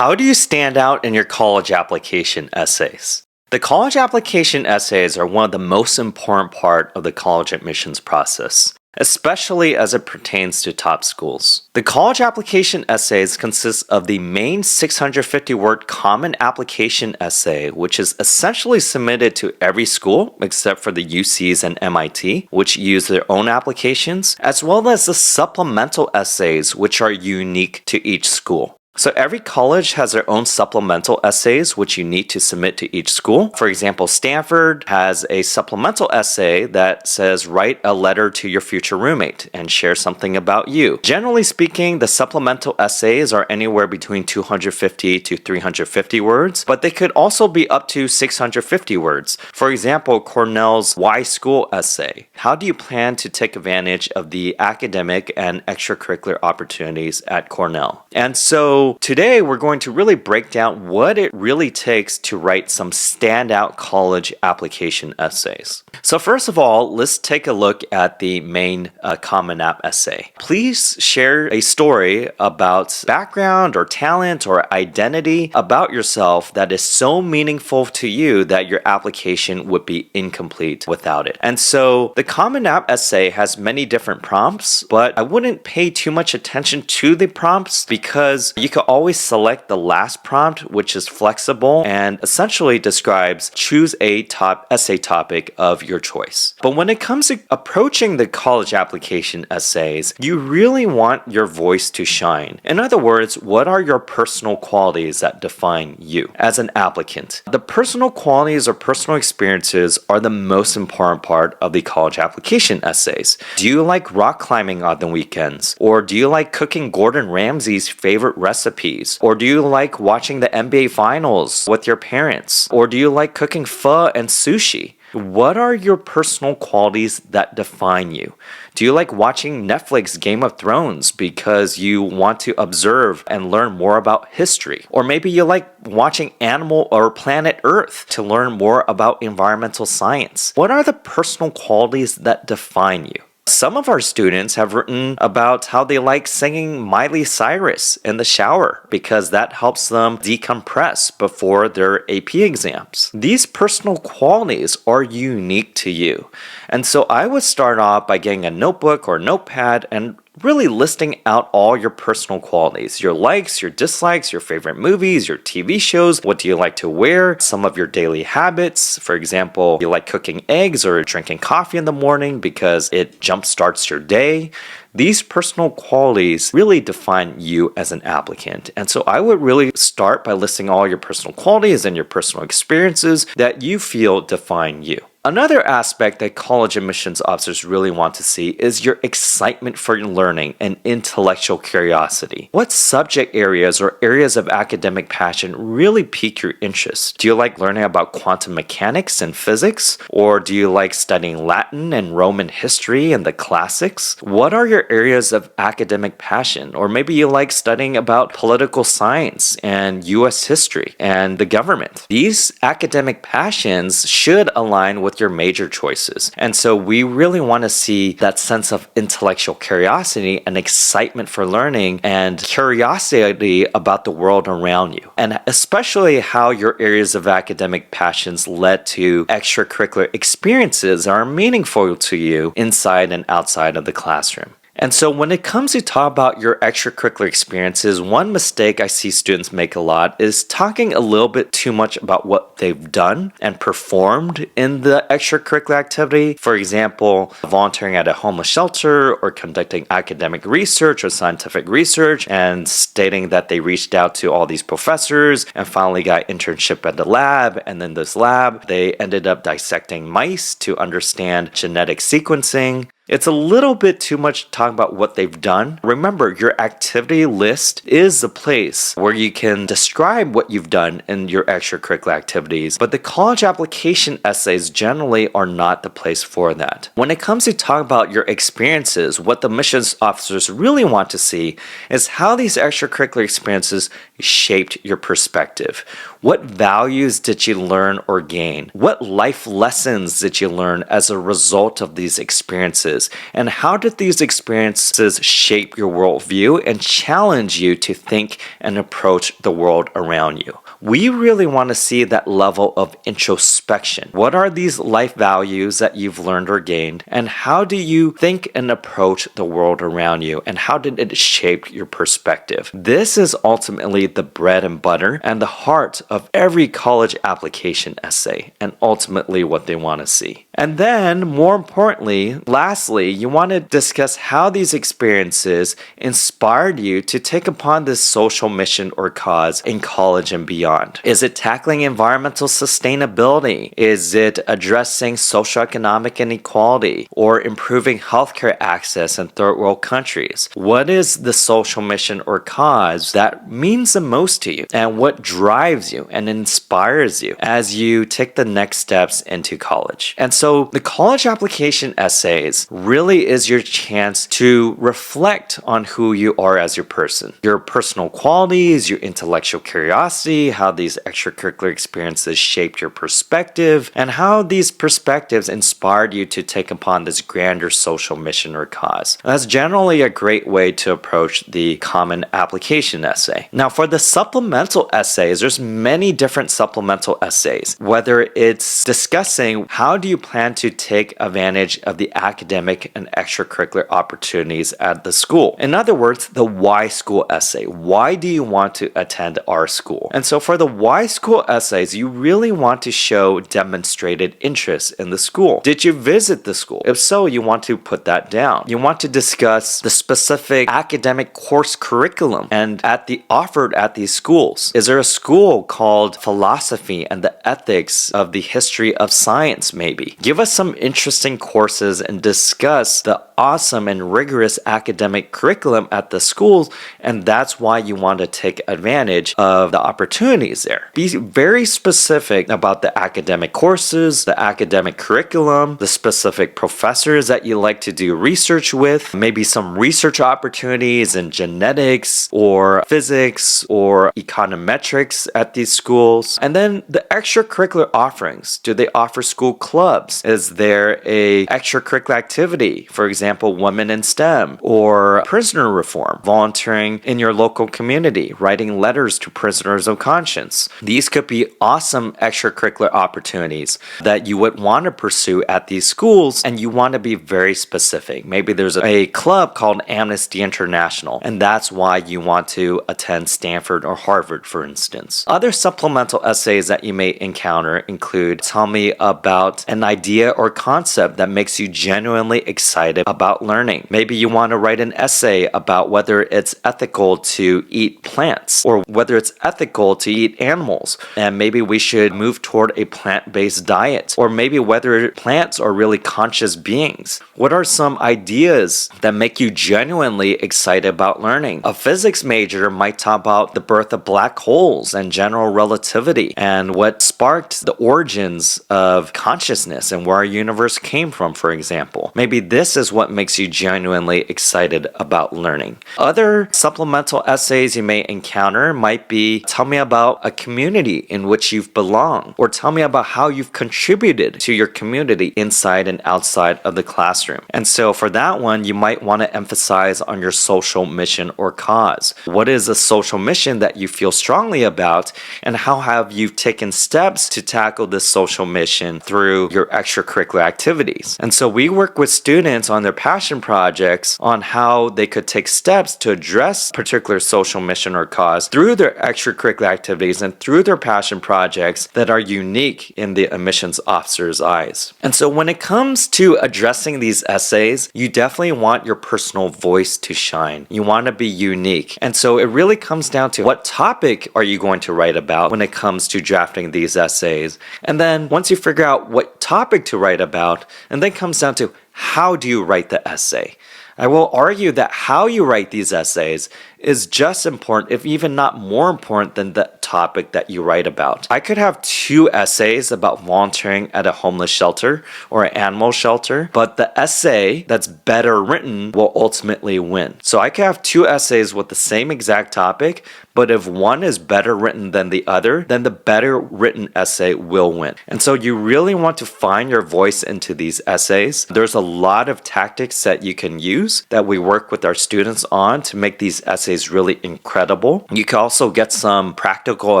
How do you stand out in your college application essays? The college application essays are one of the most important part of the college admissions process, especially as it pertains to top schools. The college application essays consist of the main 650-word common application essay, which is essentially submitted to every school except for the UCs and MIT, which use their own applications, as well as the supplemental essays, which are unique to each school. So every college has their own supplemental essays, which you need to submit to each school. For example, Stanford has a supplemental essay that says, write a letter to your future roommate and share something about you. Generally speaking, the supplemental essays are anywhere between 250 to 350 words, but they could also be up to 650 words. For example, Cornell's Why School essay. How do you plan to take advantage of the academic and extracurricular opportunities at Cornell? And so today we're going to really break down what it really takes to write some standout college application essays. So first of all, let's take a look at the main Common App essay. Please share a story about background or talent or identity about yourself that is so meaningful to you that your application would be incomplete without it. And so the Common App essay has many different prompts, but I wouldn't pay too much attention to the prompts because you can always select the last prompt, which is flexible and essentially describes choose a top essay topic of your choice. But when it comes to approaching the college application essays, you really want your voice to shine. In other words, what are your personal qualities that define you as an applicant? The personal qualities or personal experiences are the most important part of the college application essays. Do you like rock climbing on the weekends? Or do you like cooking Gordon Ramsay's favorite recipes? Or do you like watching the NBA finals with your parents? Or do you like cooking pho and sushi? What are your personal qualities that define you? Do you like watching Netflix Game of Thrones because you want to observe and learn more about history? Or maybe you like watching Animal or Planet Earth to learn more about environmental science. What are the personal qualities that define you? Some of our students have written about how they like singing Miley Cyrus in the shower because that helps them decompress before their AP exams. These personal qualities are unique to you. And so I would start off by getting a notebook or notepad and really listing out all your personal qualities, your likes, your dislikes, your favorite movies, your TV shows, what do you like to wear, some of your daily habits. For example, you like cooking eggs or drinking coffee in the morning because it jumpstarts your day. These personal qualities really define you as an applicant. And so I would really start by listing all your personal qualities and your personal experiences that you feel define you. Another aspect that college admissions officers really want to see is your excitement for learning and intellectual curiosity. What subject areas or areas of academic passion really pique your interest? Do you like learning about quantum mechanics and physics? Or do you like studying Latin and Roman history and the classics? What are your areas of academic passion? Or maybe you like studying about political science and US history and the government. These academic passions should align with your major choices. And so we really want to see that sense of intellectual curiosity and excitement for learning and curiosity about the world around you. And especially how your areas of academic passions led to extracurricular experiences that are meaningful to you inside and outside of the classroom. And so when it comes to talk about your extracurricular experiences, one mistake I see students make a lot is talking a little bit too much about what they've done and performed in the extracurricular activity. For example, volunteering at a homeless shelter or conducting academic research or scientific research and stating that they reached out to all these professors and finally got internship at the lab. And in this lab, they ended up dissecting mice to understand genetic sequencing. It's a little bit too much to talk about what they've done. Remember, your activity list is the place where you can describe what you've done in your extracurricular activities, but the college application essays generally are not the place for that. When it comes to talk about your experiences, what the missions officers really want to see is how these extracurricular experiences shaped your perspective. What values did you learn or gain? What life lessons did you learn as a result of these experiences? experiences, and how did these experiences shape your worldview and challenge you to think and approach the world around you? We really want to see that level of introspection. What are these life values that you've learned or gained, and how do you think and approach the world around you, and how did it shape your perspective? This is ultimately the bread and butter and the heart of every college application essay, and ultimately what they want to see. And then, more importantly, lastly, you want to discuss how these experiences inspired you to take upon this social mission or cause in college and beyond. Is it tackling environmental sustainability? Is it addressing socioeconomic inequality or improving healthcare access in third world countries? What is the social mission or cause that means the most to you, and what drives you and inspires you as you take the next steps into college? And so the college application essays really is your chance to reflect on who you are as your person, your personal qualities, your intellectual curiosity, how these extracurricular experiences shaped your perspective, and how these perspectives inspired you to take upon this grander social mission or cause. That's generally a great way to approach the common application essay. Now, for the supplemental essays, there's many different supplemental essays, whether it's discussing how do you plan to take advantage of the academic and extracurricular opportunities at the school. In other words, the why school essay. Why do you want to attend our school? And so for the why school essays, you really want to show demonstrated interest in the school. Did you visit the school? If so, you want to put that down. You want to discuss the specific academic course curriculum and offered at these schools. Is there a school called Philosophy and the Ethics of the History of Science, maybe? Give us some interesting courses and discuss the awesome and rigorous academic curriculum at the schools, and that's why you want to take advantage of the opportunities there. Be very specific about the academic courses, the academic curriculum, the specific professors that you like to do research with, maybe some research opportunities in genetics or physics or econometrics at these schools. And then the extracurricular offerings. Do they offer school clubs? Is there a extracurricular activity, for example, women in STEM or prisoner reform, volunteering in your local community, writing letters to prisoners of conscience? These could be awesome extracurricular opportunities that you would want to pursue at these schools, and you want to be very specific. Maybe there's a club called Amnesty International, and that's why you want to attend Stanford or Harvard, for instance. Other supplemental essays that you may encounter include, tell me about an idea or concept that makes you genuinely excited about learning. Maybe you want to write an essay about whether it's ethical to eat plants or whether it's ethical to eat animals, and maybe we should move toward a plant-based diet, or maybe whether plants are really conscious beings. What are some ideas that make you genuinely excited about learning? A physics major might talk about the birth of black holes and general relativity and what sparked the origins of consciousness and where our universe came from, for example. Maybe this is what makes you genuinely excited about learning. Other supplemental essays you may encounter might be, tell me about a community in which you've belonged, or tell me about how you've contributed to your community inside and outside of the classroom. And so for that one, you might want to emphasize on your social mission or cause. What is a social mission that you feel strongly about, and how have you taken steps to tackle this social mission through your extracurricular activities? And so we work with students on their passion projects on how they could take steps to address particular social mission or cause through their extracurricular activities and through their passion projects that are unique in the admissions officer's eyes. And so when it comes to addressing these essays, you definitely want your personal voice to shine. You want to be unique. And so it really comes down to what topic are you going to write about when it comes to drafting these essays. And then once you figure out what topic to write about, and then comes down to how do you write the essay. I will argue that how you write these essays is just important, if even not more important than the topic that you write about. I could have 2 essays about volunteering at a homeless shelter or an animal shelter, but the essay that's better written will ultimately win. So I could have 2 essays with the same exact topic, but if one is better written than the other, then the better written essay will win. And so you really want to find your voice into these essays. There's a lot of tactics that you can use that we work with our students on to make these essays really incredible. You can also get some practical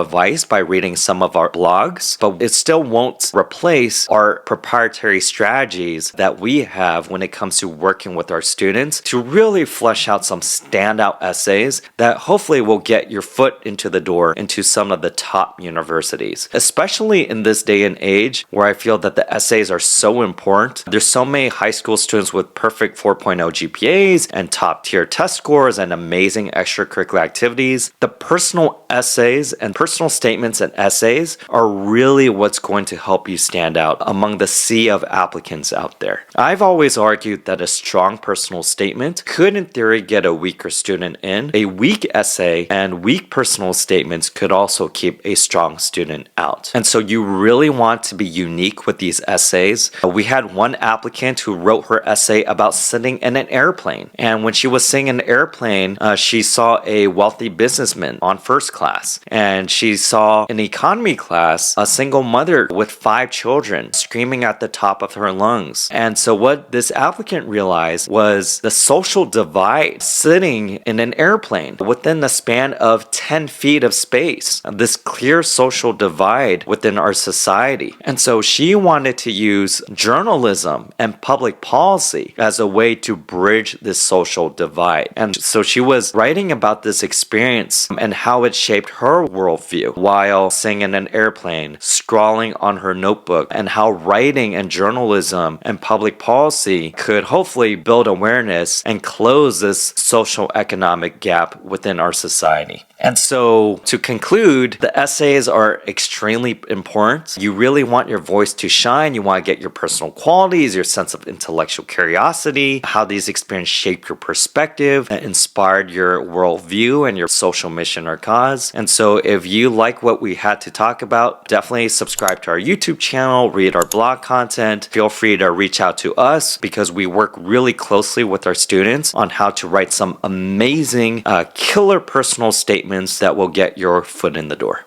advice by reading some of our blogs, but it still won't replace our proprietary strategies that we have when it comes to working with our students to really flesh out some standout essays that hopefully will get your foot into the door into some of the top universities, especially in this day and age where I feel that the essays are so important. There's so many high school students with perfect 4.0 GPAs and top tier test scores and amazing extracurricular activities. The personal essays and personal statements and essays are really what's going to help you stand out among the sea of applicants out there. I've always argued that a strong personal statement could in theory get a weaker student in. A weak essay and weak personal statements could also keep a strong student out. And so you really want to be unique with these essays. We had one applicant who wrote her essay about sitting in an airplane. And when she was sitting in an airplane, she saw a wealthy businessman on first class. And she saw in economy class a single mother with 5 children screaming at the top of her lungs. And so what this applicant realized was the social divide sitting in an airplane within the span of 10 feet of space, this clear social divide within our society. And so she wanted to use journalism and public policy as a way to bridge this social divide. And so she was writing about this experience and how it shaped her worldview while sitting in an airplane, scrawling on her notebook, and how writing and journalism and public policy could hopefully build awareness and close this social economic gap within our society. And so to conclude, the essays are extremely important. You really want your voice to shine. You want to get your personal qualities, your sense of intellectual curiosity, how these experiences shaped your perspective, and inspired your worldview and your social mission or cause. And so if you like what we had to talk about, definitely subscribe to our YouTube channel, read our blog content. Feel free to reach out to us because we work really closely with our students on how to write some amazing, killer personal statements that will get your foot in the door.